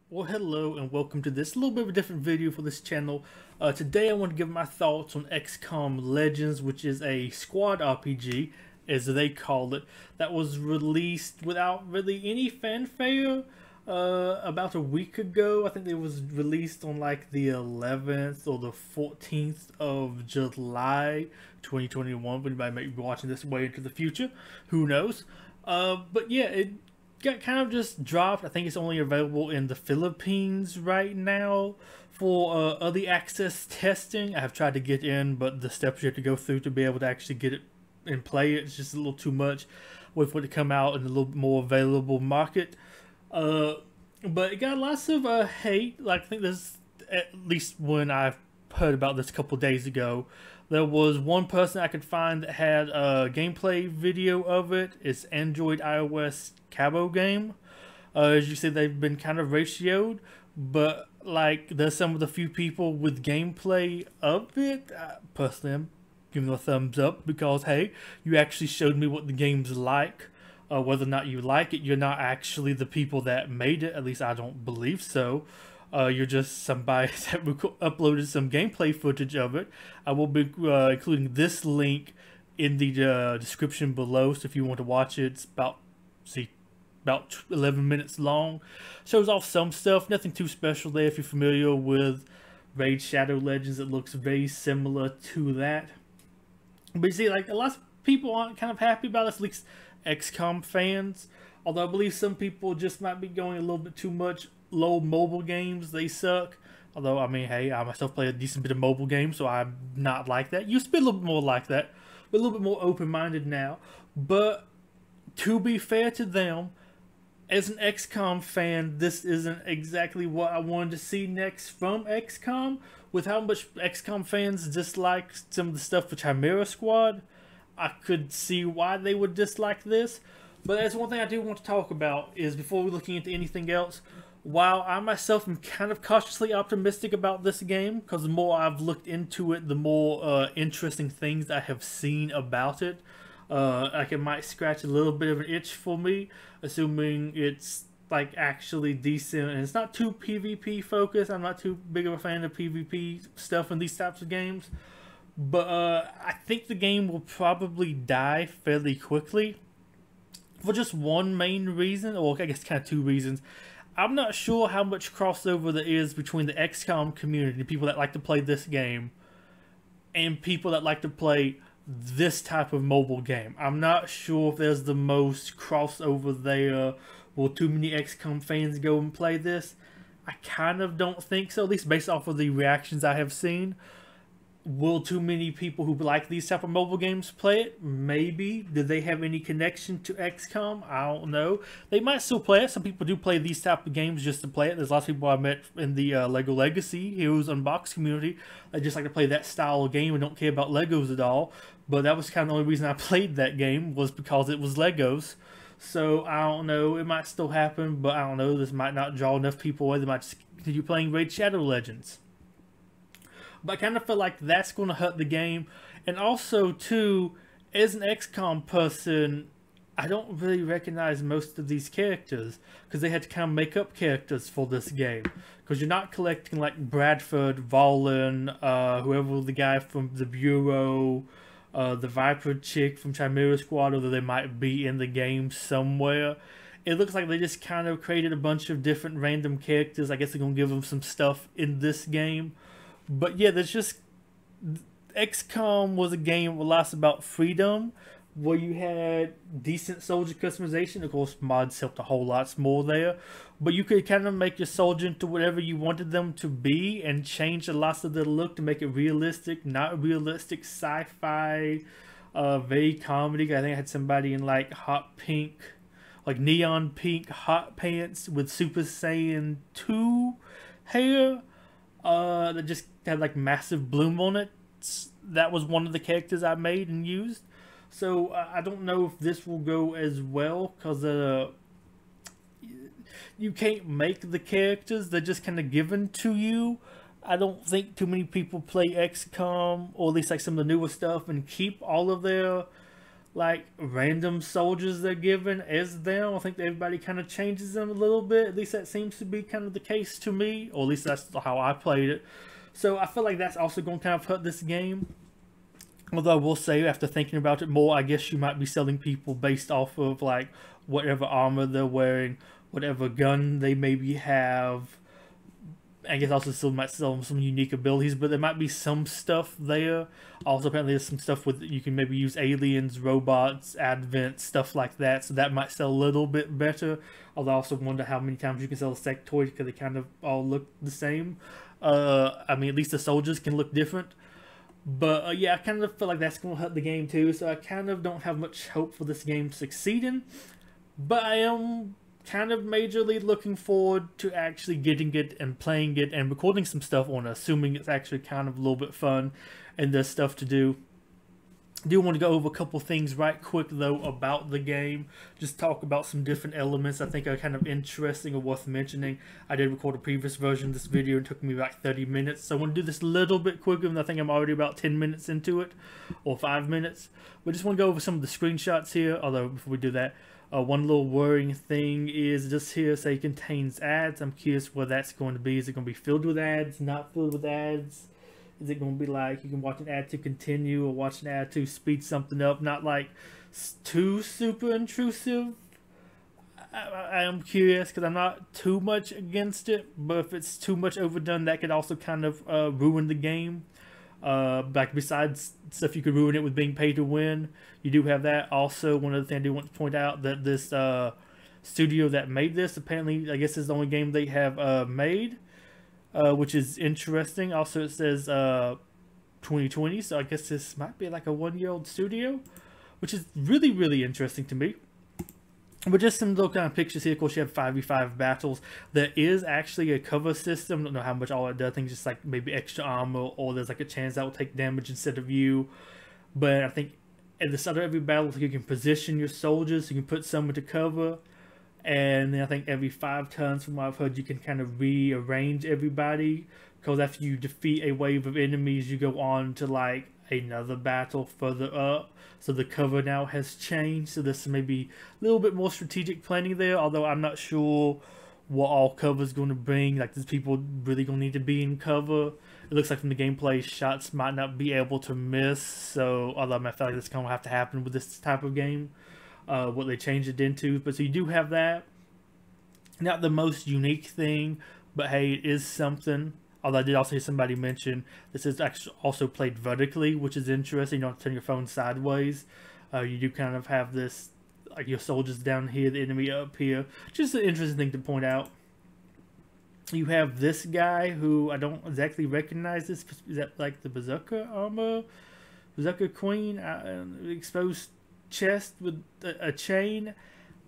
Well, hello and welcome to this little bit of a different video for this channel. Today I want to give my thoughts on XCOM Legends, which is a squad RPG, as they call it, that was released without really any fanfare about a week ago. I think it was released on like the 11th or the 14th of July 2021. Anybody may be watching this way into the future, who knows? But yeah, it got kind of just dropped. I think it's only available in the Philippines right now for early access testing. I have tried to get in, but the steps you have to go through to be able to actually get it and play it, it's just a little too much. Wait for it to come out in a little more available market. But it got lots of hate. Like, I think there's, at least when I heard about this a couple days ago, there was one person I could find that had a gameplay video of it. It's Android iOS Cabo game. As you see, they've been kind of ratioed, but like there's some of the few people with gameplay of it. Personally, I'm giving a thumbs up because hey, you actually showed me what the game's like. Whether or not you like it, you're not actually the people that made it. At least I don't believe so. You're just somebody that uploaded some gameplay footage of it. I will be including this link in the description below, so if you want to watch it, it's about 11 minutes long. Shows off some stuff, nothing too special there. If you're familiar with Raid Shadow Legends, it looks very similar to that. But you see, like, a lot of people aren't kind of happy about it, at least XCOM fans. Although I believe some people just might be going a little bit too much. Low mobile games, they suck. Although, I mean, hey, I myself play a decent bit of mobile games, so I'm not like that. Used to be a little bit more like that, but a little bit more open-minded now. But to be fair to them, as an XCOM fan, this isn't exactly what I wanted to see next from XCOM. With how much XCOM fans dislike some of the stuff for Chimera Squad, I could see why they would dislike this. But there's one thing I do want to talk about is, before we're looking into anything else, while I myself am kind of cautiously optimistic about this game, because the more I've looked into it, the more interesting things I have seen about it. Like, it might scratch a little bit of an itch for me, assuming it's like actually decent and it's not too PvP focused. I'm not too big of a fan of PvP stuff in these types of games. But I think the game will probably die fairly quickly for just one main reason, or I guess kind of two reasons. I'm not sure how much crossover there is between the XCOM community, people that like to play this game, and people that like to play this type of mobile game. I'm not sure if there's the most crossover there. Will too many XCOM fans go and play this? I kind of don't think so, at least based off of the reactions I have seen. Will too many people who like these type of mobile games play it? Maybe. Do they have any connection to XCOM? I don't know. They might still play it. Some people do play these type of games just to play it. There's lots of people I met in the LEGO Legacy Heroes Unboxed community that just like to play that style of game and don't care about Legos at all. But that was kind of the only reason I played that game, was because it was Legos. So I don't know. It might still happen, but I don't know. This might not draw enough people away. They might just continue playing Raid Shadow Legends. But I kind of feel like that's going to hurt the game. And also, too, as an XCOM person, I don't really recognize most of these characters, because they had to kind of make up characters for this game. Because you're not collecting like Bradford, Valen, whoever the guy from the Bureau, the Viper chick from Chimera Squad, although they might be in the game somewhere. It looks like they just kind of created a bunch of different random characters. I guess they're going to give them some stuff in this game. But yeah, there's just, XCOM was a game that lots about freedom, where you had decent soldier customization. Of course, mods helped a whole lot more there, but you could kind of make your soldier into whatever you wanted them to be and change a lot of their look to make it realistic, not realistic, sci-fi, very comedy. I think I had somebody in like hot pink, like neon pink hot pants with Super Saiyan 2 hair. That just had like massive bloom on it. That was one of the characters I made and used. So I don't know if this will go as well, because you can't make the characters. They're just kind of given to you. I don't think too many people play XCOM, or at least like some of the newer stuff, and keep all of their like random soldiers they're given as them. I think everybody kind of changes them a little bit. At least that seems to be kind of the case to me, or at least that's how I played it. So I feel like that's also going to kind of hurt this game. Although I will say, after thinking about it more, I guess you might be selling people based off of like whatever armor they're wearing, whatever gun they maybe have. I guess also still might sell them some unique abilities, but there might be some stuff there. Also, apparently there's some stuff with you can maybe use aliens, robots, advent, stuff like that. So that might sell a little bit better. Although I also wonder how many times you can sell a sectoid because they kind of all look the same. I mean, at least the soldiers can look different. But yeah, I kind of feel like that's going to hurt the game too. So I kind of don't have much hope for this game succeeding. But I am kind of majorly looking forward to actually getting it and playing it and recording some stuff on it, assuming it's actually kind of a little bit fun and there's stuff to do. I do want to go over a couple things right quick though about the game. Just talk about some different elements I think are kind of interesting or worth mentioning. I did record a previous version of this video and it took me about 30 minutes. So I want to do this a little bit quicker, and I think I'm already about 10 minutes into it, or 5 minutes. But just want to go over some of the screenshots here, although before we do that, one little worrying thing is just here, say contains ads. I'm curious what that's going to be. Is it going to be filled with ads, not filled with ads? Is it going to be like you can watch an ad to continue or watch an ad to speed something up? Not like too super intrusive. I am curious because I'm not too much against it, but if it's too much overdone, that could also kind of ruin the game. Like besides stuff you could ruin it with being paid to win, you do have that. Also, one other thing I do want to point out that this studio that made this, apparently, I guess is the only game they have made, which is interesting. Also, it says 2020, so I guess this might be like a 1-year-old studio, which is really, really interesting to me. But just some little kind of pictures here. Of course, you have 5v5 battles. There is actually a cover system. I don't know how much all it does. I think just like maybe extra armor, or there's like a chance that will take damage instead of you. But I think at the start of every battle, you can position your soldiers. You can put some into cover. And then I think every 5 turns, from what I've heard, you can kind of rearrange everybody. Because after you defeat a wave of enemies, you go on to like another battle further up. So the cover now has changed. So there's maybe a little bit more strategic planning there. Although I'm not sure what all cover is going to bring. Like, there's people really going to need to be in cover. It looks like from the gameplay, shots might not be able to miss. So although I feel like that's going to have to happen with this type of game. What they changed it into. But so you do have that. Not the most unique thing, but hey, it is something. Although I did also hear somebody mention this is actually also played vertically, which is interesting. You don't have to turn your phone sideways. You do kind of have this, like your soldiers down here, the enemy up here. Just an interesting thing to point out. You have this guy who I don't exactly recognize. This is that like the Berserker armor, Berserker Queen, exposed chest with a chain.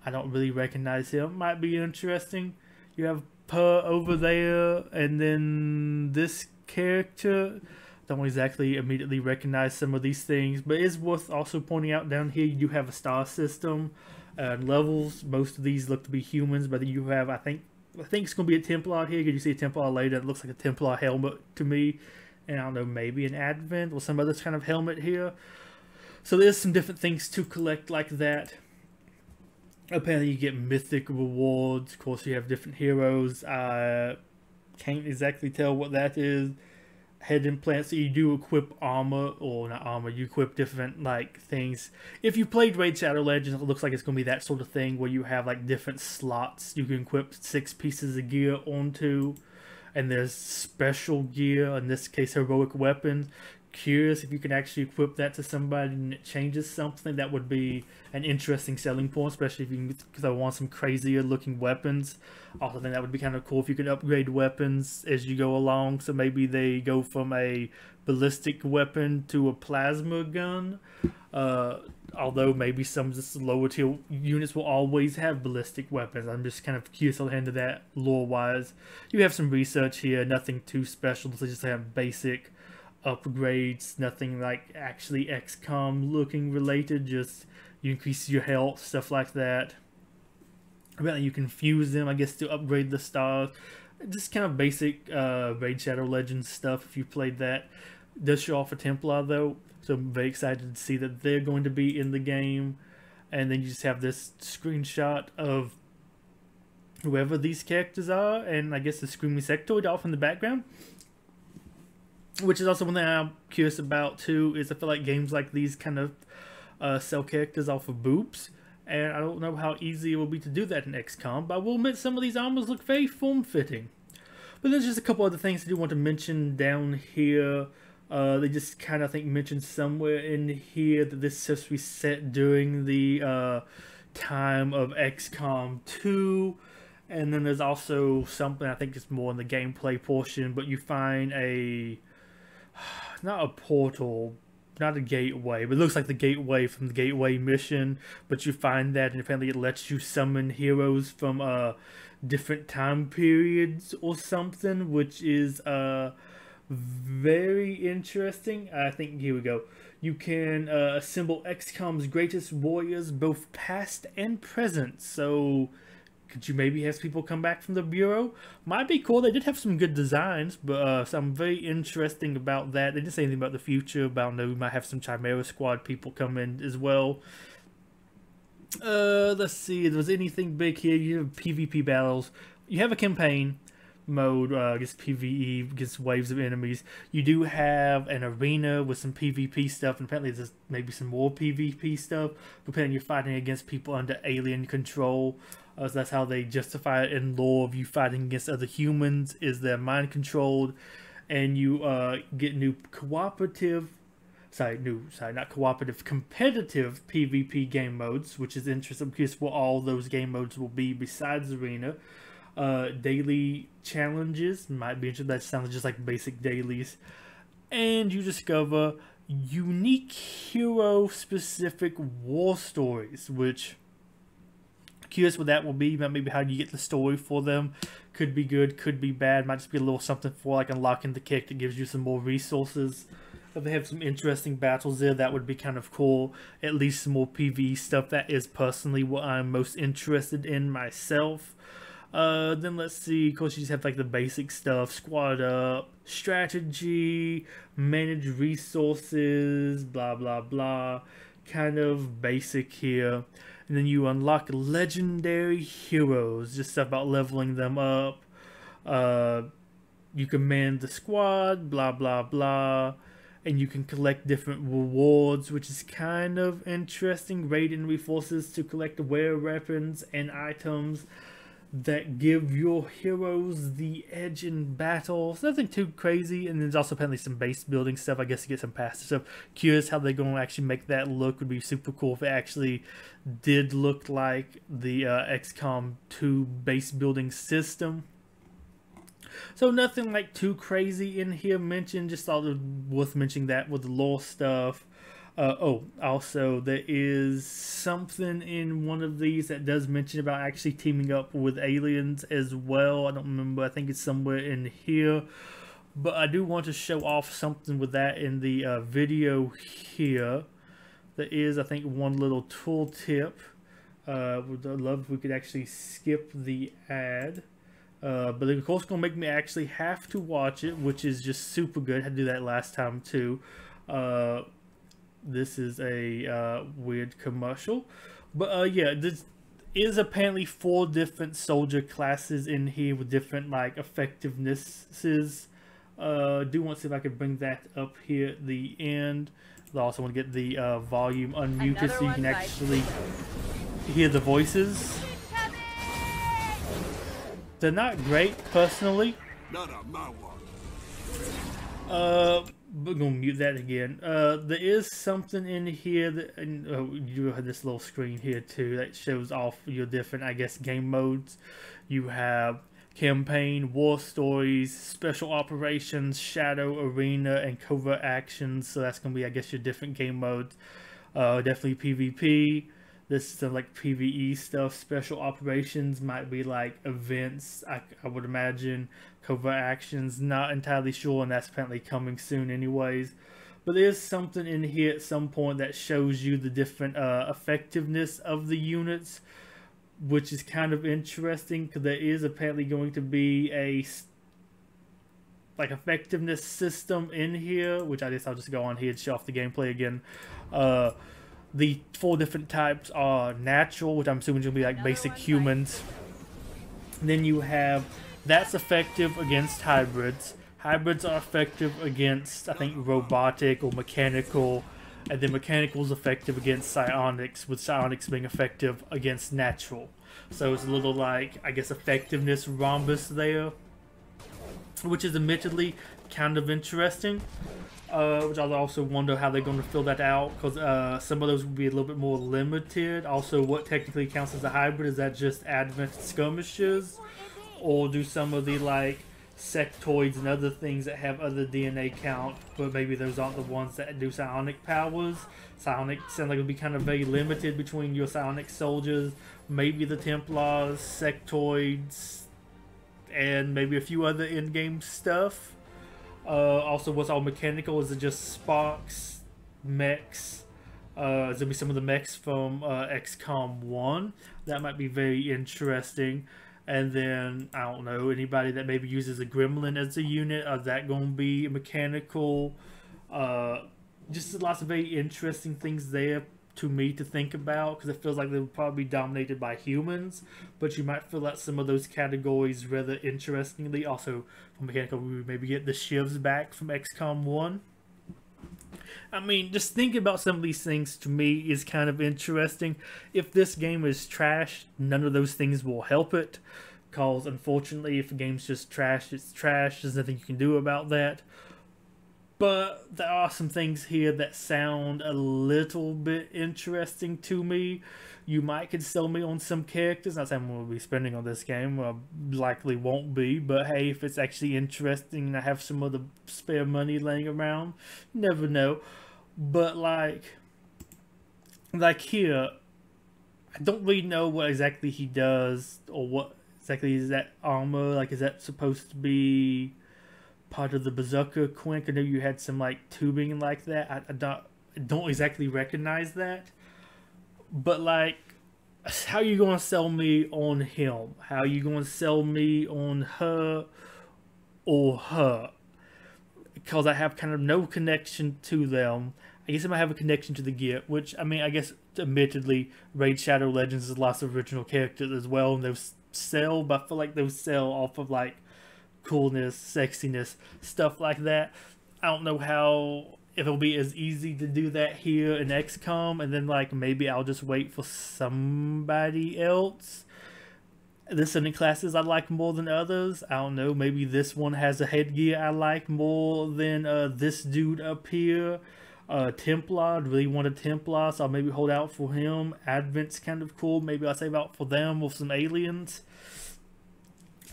I don't really recognize him. Might be interesting. You have Per over there, and then this character. Don't exactly immediately recognize some of these things, but it's worth also pointing out down here you do have a star system and levels. Most of these look to be humans, but you have I think it's gonna be a Templar here. You see a Templar later. It looks like a Templar helmet to me, and I don't know, maybe an Advent or some other kind of helmet here. So there's some different things to collect like that. Apparently you get mythic rewards. Of course you have different heroes. Can't exactly tell what that is. Head implants. So you do equip armor, or not armor, you equip different like things. If you played Raid Shadow Legends, it looks like it's going to be that sort of thing where you have like different slots you can equip 6 pieces of gear onto. And there's special gear, in this case heroic weapons. Curious if you can actually equip that to somebody and it changes something. That would be an interesting selling point, especially if you can want some crazier looking weapons. Also think that would be kind of cool if you can upgrade weapons as you go along. So maybe they go from a ballistic weapon to a plasma gun. Although maybe some of the lower tier units will always have ballistic weapons. I'm just kind of curious on the end of that lore wise. You have some research here, nothing too special. So just have basic upgrades, nothing like actually XCOM looking related, just you increase your health, stuff like that. Apparently you can fuse them, I guess, to upgrade the stars. Just kind of basic Raid Shadow Legends stuff if you played that. It does show off a Templar though, so I'm very excited to see that they're going to be in the game. And then you just have this screenshot of whoever these characters are, and I guess the screaming sectoid off in the background. Which is also one thing I'm curious about too, is I feel like games like these kind of sell characters off of boobs. And I don't know how easy it will be to do that in XCOM, but I will admit some of these armors look very form-fitting. But there's just a couple other things I do want to mention down here. They just kind of, I think, mentioned somewhere in here that this is supposed to be set during the time of XCOM 2. And then there's also something, I think it's more in the gameplay portion, but you find not a portal, not a gateway, but it looks like the gateway from the gateway mission, but you find that and apparently it lets you summon heroes from different time periods or something, which is very interesting. I think, here we go. You can assemble XCOM's greatest warriors, both past and present. So, could you maybe have people come back from the Bureau? Might be cool. They did have some good designs, but so I'm very interesting about that. They didn't say anything about the future, but I don't know, we might have some Chimera Squad people come in as well. Let's see, if there was anything big here. You have PvP battles. You have a campaign mode, against PvE, against waves of enemies. You do have an arena with some PvP stuff, and apparently there's maybe some more PvP stuff. Apparently you're fighting against people under alien control. So that's how they justify it in lore of you fighting against other humans, is they're mind controlled, and you get new competitive PvP game modes, which is interesting because what all those game modes will be besides arena. Daily challenges might be interesting. That sounds just like basic dailies. And you discover unique hero specific war stories, which curious what that will be. Maybe how you get the story for them. Could be good, could be bad. Might just be a little something for like unlocking the character, gives you some more resources. If they have some interesting battles there, that would be kind of cool. At least some more PvE stuff. That is personally what I'm most interested in myself. Then let's see, of course you just have like the basic stuff, squad up, strategy, manage resources, blah blah blah, kind of basic here. And then you unlock legendary heroes, just stuff about leveling them up. You command the squad, blah blah blah, and you can collect different rewards, which is kind of interesting. Raid enemy forces to collect rare weapons and items that give your heroes the edge in battle. It's nothing too crazy, and there's also apparently some base building stuff, I guess, to get some passive stuff. Curious how they're going to actually make that look. Would be super cool if it actually did look like the XCOM 2 base building system. So nothing like too crazy in here mentioned, just thought it was worth mentioning that with the lore stuff. Also, there is something in one of these that does mention about actually teaming up with aliens as well. I don't remember. I think it's somewhere in here. But I do want to show off something with that in the video here. There is, I think, one little tool tip. Would love if we could actually skip the ad. But of course, it's going to make me actually have to watch it, which is just super good. I had to do that last time too. This is a weird commercial, but yeah, this is apparently 4 different soldier classes in here with different like effectivenesses. Do want to see if I could bring that up here at the end. I also want to get the volume unmuted so you can actually hear the voices. They're not great personally. Not on my watch. We're gonna mute that again. There is something in here that you have this little screen here too that shows off your different, I guess, game modes. You have campaign, war stories, special operations, shadow, arena, and covert actions. So that's gonna be, I guess, your different game modes. Definitely PvP. This is like PvE stuff. Special operations might be like events, I would imagine. Covert actions, not entirely sure, and that's apparently coming soon anyways. But there's something in here at some point that shows you the different effectiveness of the units, which is kind of interesting because there is apparently going to be a like effectiveness system in here, which I guess I'll just go on here and show off the gameplay again. The 4 different types are natural, which I'm assuming is going to be like basic humans. And then you have, that's effective against hybrids. Hybrids are effective against, I think, robotic or mechanical. And then mechanical is effective against psionics, with psionics being effective against natural. So it's a little like, I guess, effectiveness rhombus there, which is admittedly kind of interesting. Which I also wonder how they're going to fill that out, because some of those will be a little bit more limited. Also, what technically counts as a hybrid, is that just advent skirmishes, or do some of the like sectoids and other things that have other DNA count, but maybe those aren't the ones that do psionic powers? Psionic sounds like it would be kind of very limited between your psionic soldiers, maybe the Templars, sectoids, and maybe a few other in-game stuff. Also, what's all mechanical? Is it just sparks, mechs? Is there be some of the mechs from XCOM 1? That might be very interesting. And then, I don't know, anybody that maybe uses a gremlin as a unit, is that going to be mechanical? Just lots of very interesting things there to me to think about, because it feels like they would probably be dominated by humans, but you might fill out some of those categories rather interestingly. Also, from mechanical, we would maybe get the shivs back from XCOM 1. I mean, just thinking about some of these things to me is kind of interesting. If this game is trash, none of those things will help it, because unfortunately, if a game's just trash, it's trash. There's nothing you can do about that. But there are some things here that sound a little bit interesting to me. You might could sell me on some characters. Not saying I'm going to be spending on this game. Likely won't be. But hey, if it's actually interesting and I have some of the spare money laying around, you never know. But like here, I don't really know what exactly he does, or what exactly is that armor. Like, is that supposed to be part of the Berserker Quink? I know you had some like tubing like that. I don't exactly recognize that. But like, how are you going to sell me on him? How are you going to sell me on her or her? Because I have kind of no connection to them. I guess I might have a connection to the gear, which, I mean, I guess admittedly, Raid Shadow Legends has lots of original characters as well, and those sell, but I feel like those sell off of like coolness, sexiness, stuff like that. I don't know how, if it'll be as easy to do that here in XCOM, and then like maybe I'll just wait for somebody else. There's certain classes I like more than others. I don't know, maybe this one has a headgear I like more than this dude up here. Templar, I really want a Templar, so I'll maybe hold out for him. Advent's kind of cool, maybe I'll save out for them with some aliens.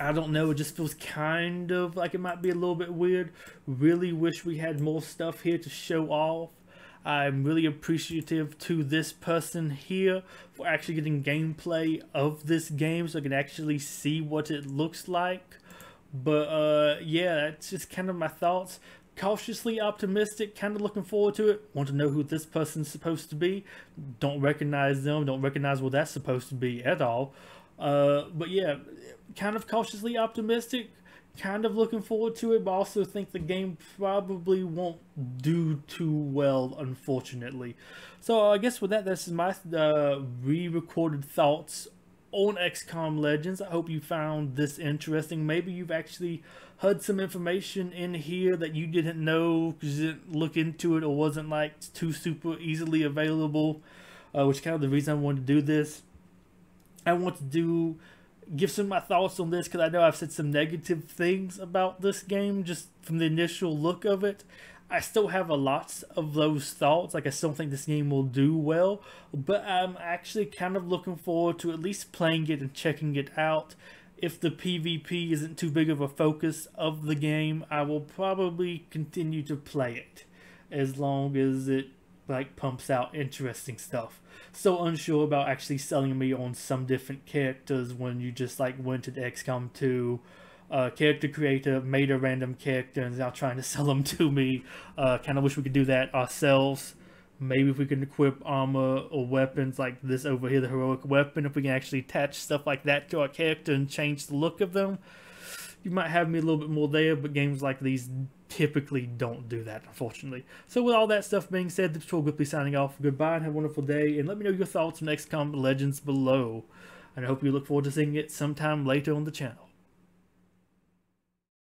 I don't know, it just feels kind of like it might be a little bit weird. Really wish we had more stuff here to show off. I'm really appreciative to this person here for actually getting gameplay of this game so I can actually see what it looks like. But yeah, that's just kind of my thoughts. Cautiously optimistic, kind of looking forward to it. Want to know who this person's supposed to be. Don't recognize them, don't recognize what that's supposed to be at all. But yeah, kind of cautiously optimistic, kind of looking forward to it, but also think the game probably won't do too well, unfortunately. So I guess with that, this is my re-recorded thoughts on XCOM Legends. I hope you found this interesting. Maybe you've actually heard some information in here that you didn't know because you didn't look into it, or wasn't like too super easily available, which is kind of the reason I wanted to do this. I want to give some of my thoughts on this because I know I've said some negative things about this game just from the initial look of it. I still have a lot of those thoughts. Like, I still think this game will do well, but I'm actually kind of looking forward to at least playing it and checking it out. If the PvP isn't too big of a focus of the game, I will probably continue to play it as long as it like pumps out interesting stuff. So unsure about actually selling me on some different characters when you just like went to the XCOM 2 character creator, made a random character, and is now trying to sell them to me. Kind of wish we could do that ourselves. Maybe if we can equip armor or weapons like this over here, the heroic weapon, if we can actually attach stuff like that to our character and change the look of them. you might have me a little bit more there, but games like these typically don't do that, unfortunately. So with all that stuff being said, this is Troll Grippy signing off. Goodbye and have a wonderful day, and let me know your thoughts on XCOM Legends below. And I hope you look forward to seeing it sometime later on the channel.